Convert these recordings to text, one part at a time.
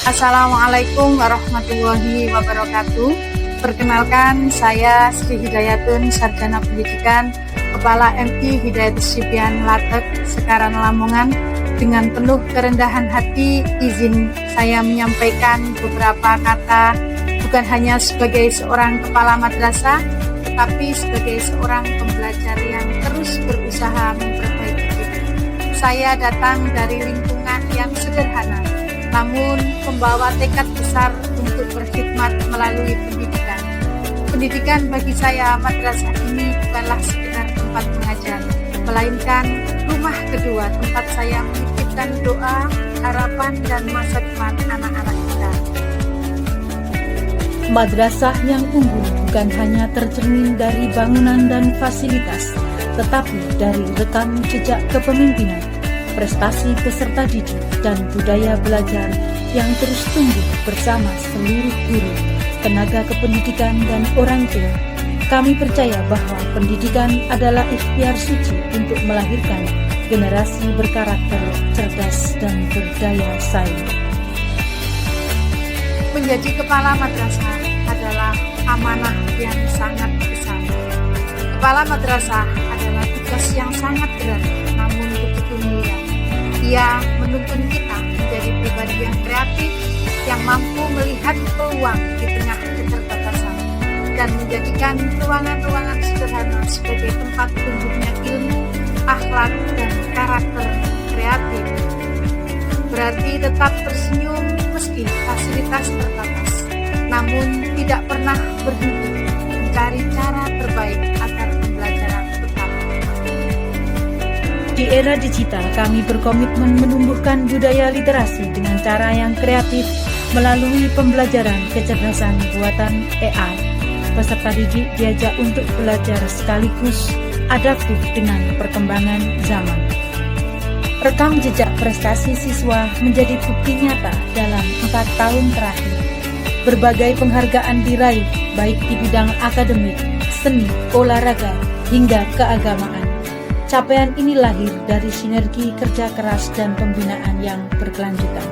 Assalamualaikum warahmatullahi wabarakatuh. Perkenalkan, saya Sri Hidayatun, Sarjana Pendidikan, Kepala MI Hidayatus Sibyan Latek, Sekarang Lamongan. Dengan penuh kerendahan hati, izin saya menyampaikan beberapa kata, bukan hanya sebagai seorang kepala madrasah, tetapi sebagai seorang pembelajar yang terus berusaha memperbaiki diri. Saya datang dari lingkungan yang sederhana, namun membawa tekad besar untuk berkhidmat melalui pendidikan. Pendidikan bagi saya, madrasah ini bukanlah sekedar tempat mengajar, melainkan rumah kedua tempat saya menitipkan doa, harapan, dan masa depan anak-anak kita. Madrasah yang unggul bukan hanya tercermin dari bangunan dan fasilitas, tetapi dari rekam jejak kepemimpinan, prestasi peserta didik, dan budaya belajar yang terus tumbuh bersama seluruh guru, tenaga kependidikan, dan orang tua. Kami percaya bahwa pendidikan adalah ikhtiar suci untuk melahirkan generasi berkarakter, cerdas, dan berdaya saing. Menjadi kepala madrasah adalah amanah yang sangat besar. Kepala madrasah adalah tugas yang sangat berat, namun begitu mulia. Ia menuntun kita menjadi pribadi yang kreatif, yang mampu melihat peluang di tengah keterbatasan, dan menjadikan ruangan-ruangan sederhana sebagai tempat tumbuhnya ilmu, akhlak, dan karakter kreatif. Berarti tetap tersenyum meski fasilitas terbatas, namun tidak pernah berhenti mencari cara terbaik agar pembelajaran tetap. Di era digital, kami berkomitmen menumbuhkan budaya literasi dengan cara yang kreatif melalui pembelajaran kecerdasan buatan AI. Peserta didik diajak untuk belajar sekaligus adaptif dengan perkembangan zaman. Rekam jejak prestasi siswa menjadi bukti nyata dalam 4 tahun terakhir. Berbagai penghargaan diraih, baik di bidang akademik, seni, olahraga, hingga keagamaan. Capaian ini lahir dari sinergi kerja keras dan pembinaan yang berkelanjutan.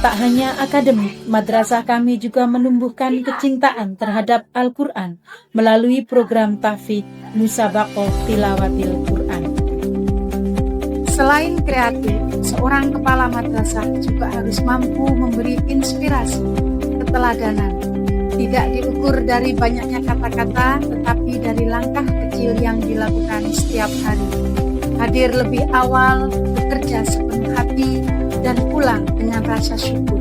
Tak hanya akademik, madrasah kami juga menumbuhkan kecintaan terhadap Al-Quran melalui program tahfidz Musabaqah Tilawatil Quran. Selain kreatif, seorang kepala madrasah juga harus mampu memberi inspirasi, keteladanan. Tidak diukur dari banyaknya kata-kata, tetapi dari langkah kecil yang dilakukan setiap hari. Hadir lebih awal, bekerja sepenuh hati, dan pulang dengan rasa syukur.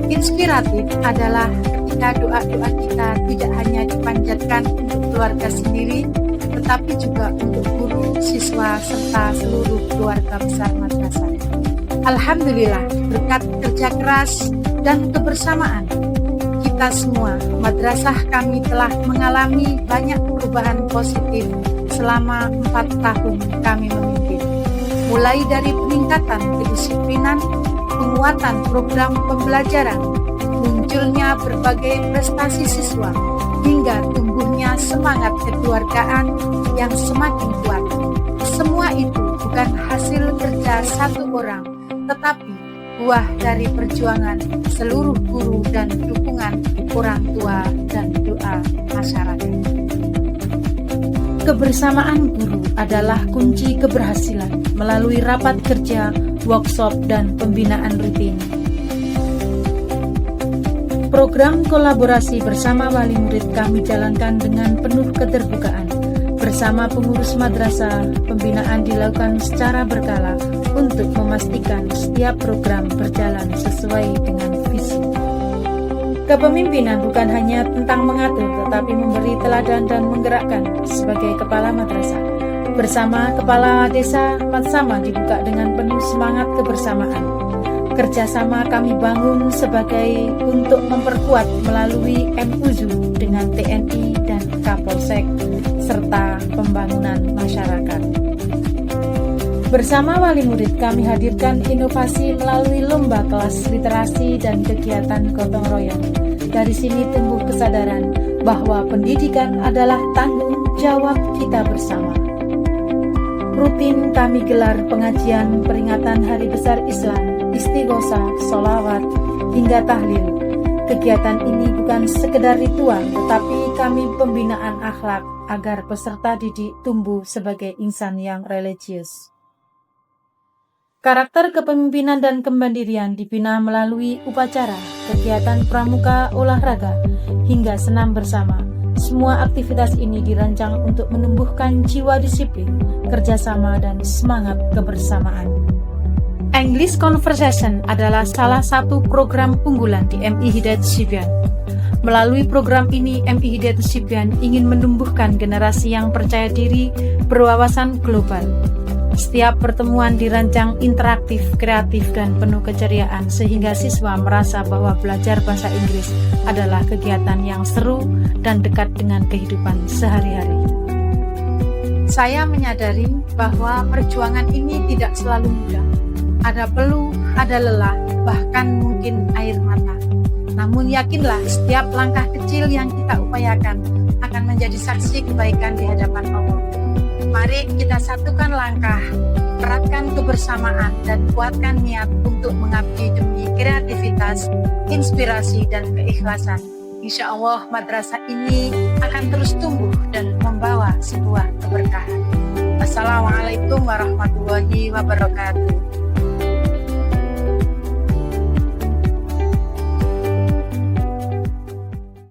Inspiratif adalah ketika doa-doa kita tidak hanya dipanjatkan untuk keluarga sendiri, tetapi juga untuk guru, siswa, serta seluruh keluarga besar madrasah. Alhamdulillah, berkat kerja keras dan kebersamaan kita semua, madrasah kami telah mengalami banyak perubahan positif selama 4 tahun kami memimpin. Mulai dari peningkatan kedisiplinan, penguatan program pembelajaran, munculnya berbagai prestasi siswa, hingga tumbuhnya semangat kekeluargaan yang semakin kuat. Semua itu bukan hasil kerja satu orang, tetapi buah dari perjuangan seluruh guru dan dukungan orang tua dan doa masyarakat. Kebersamaan guru adalah kunci keberhasilan melalui rapat kerja, workshop, dan pembinaan rutin. Program kolaborasi bersama wali murid kami jalankan dengan penuh keterbukaan. Bersama pengurus madrasah, pembinaan dilakukan secara berkala untuk memastikan setiap program berjalan sesuai dengan visi. Kepemimpinan bukan hanya tentang mengatur, tetapi memberi teladan dan menggerakkan sebagai kepala madrasah. Bersama kepala desa, Matsama dibuka dengan penuh semangat kebersamaan. Kerjasama kami bangun sebagai untuk memperkuat melalui MUZU dengan TNI dan Kapolsek, serta pembangunan masyarakat. Bersama wali murid kami hadirkan inovasi melalui lomba kelas literasi dan kegiatan gotong royong. Dari sini tumbuh kesadaran bahwa pendidikan adalah tanggung jawab kita bersama. Rutin kami gelar pengajian peringatan Hari Besar Islam, istighosah, sholawat, hingga tahlil. Kegiatan ini bukan sekedar ritual, tetapi kami pembinaan akhlak agar peserta didik tumbuh sebagai insan yang religius. Karakter kepemimpinan dan kemandirian dibina melalui upacara, kegiatan pramuka, olahraga, hingga senam bersama. Semua aktivitas ini dirancang untuk menumbuhkan jiwa disiplin, kerjasama, dan semangat kebersamaan. English Conversation adalah salah satu program unggulan di MI Hidayat Sibyan. Melalui program ini, MI Hidayat Sibyan ingin menumbuhkan generasi yang percaya diri, berwawasan global. Setiap pertemuan dirancang interaktif, kreatif, dan penuh keceriaan sehingga siswa merasa bahwa belajar bahasa Inggris adalah kegiatan yang seru dan dekat dengan kehidupan sehari-hari. Saya menyadari bahwa perjuangan ini tidak selalu mudah. Ada peluh, ada lelah, bahkan mungkin air mata. Namun yakinlah setiap langkah kecil yang kita upayakan akan menjadi saksi kebaikan di hadapan Allah. Mari kita satukan langkah, eratkan kebersamaan, dan kuatkan niat untuk mengabdi demi kreativitas, inspirasi, dan keikhlasan. Insya Allah madrasah ini akan terus tumbuh dan membawa sebuah keberkahan. Assalamualaikum warahmatullahi wabarakatuh.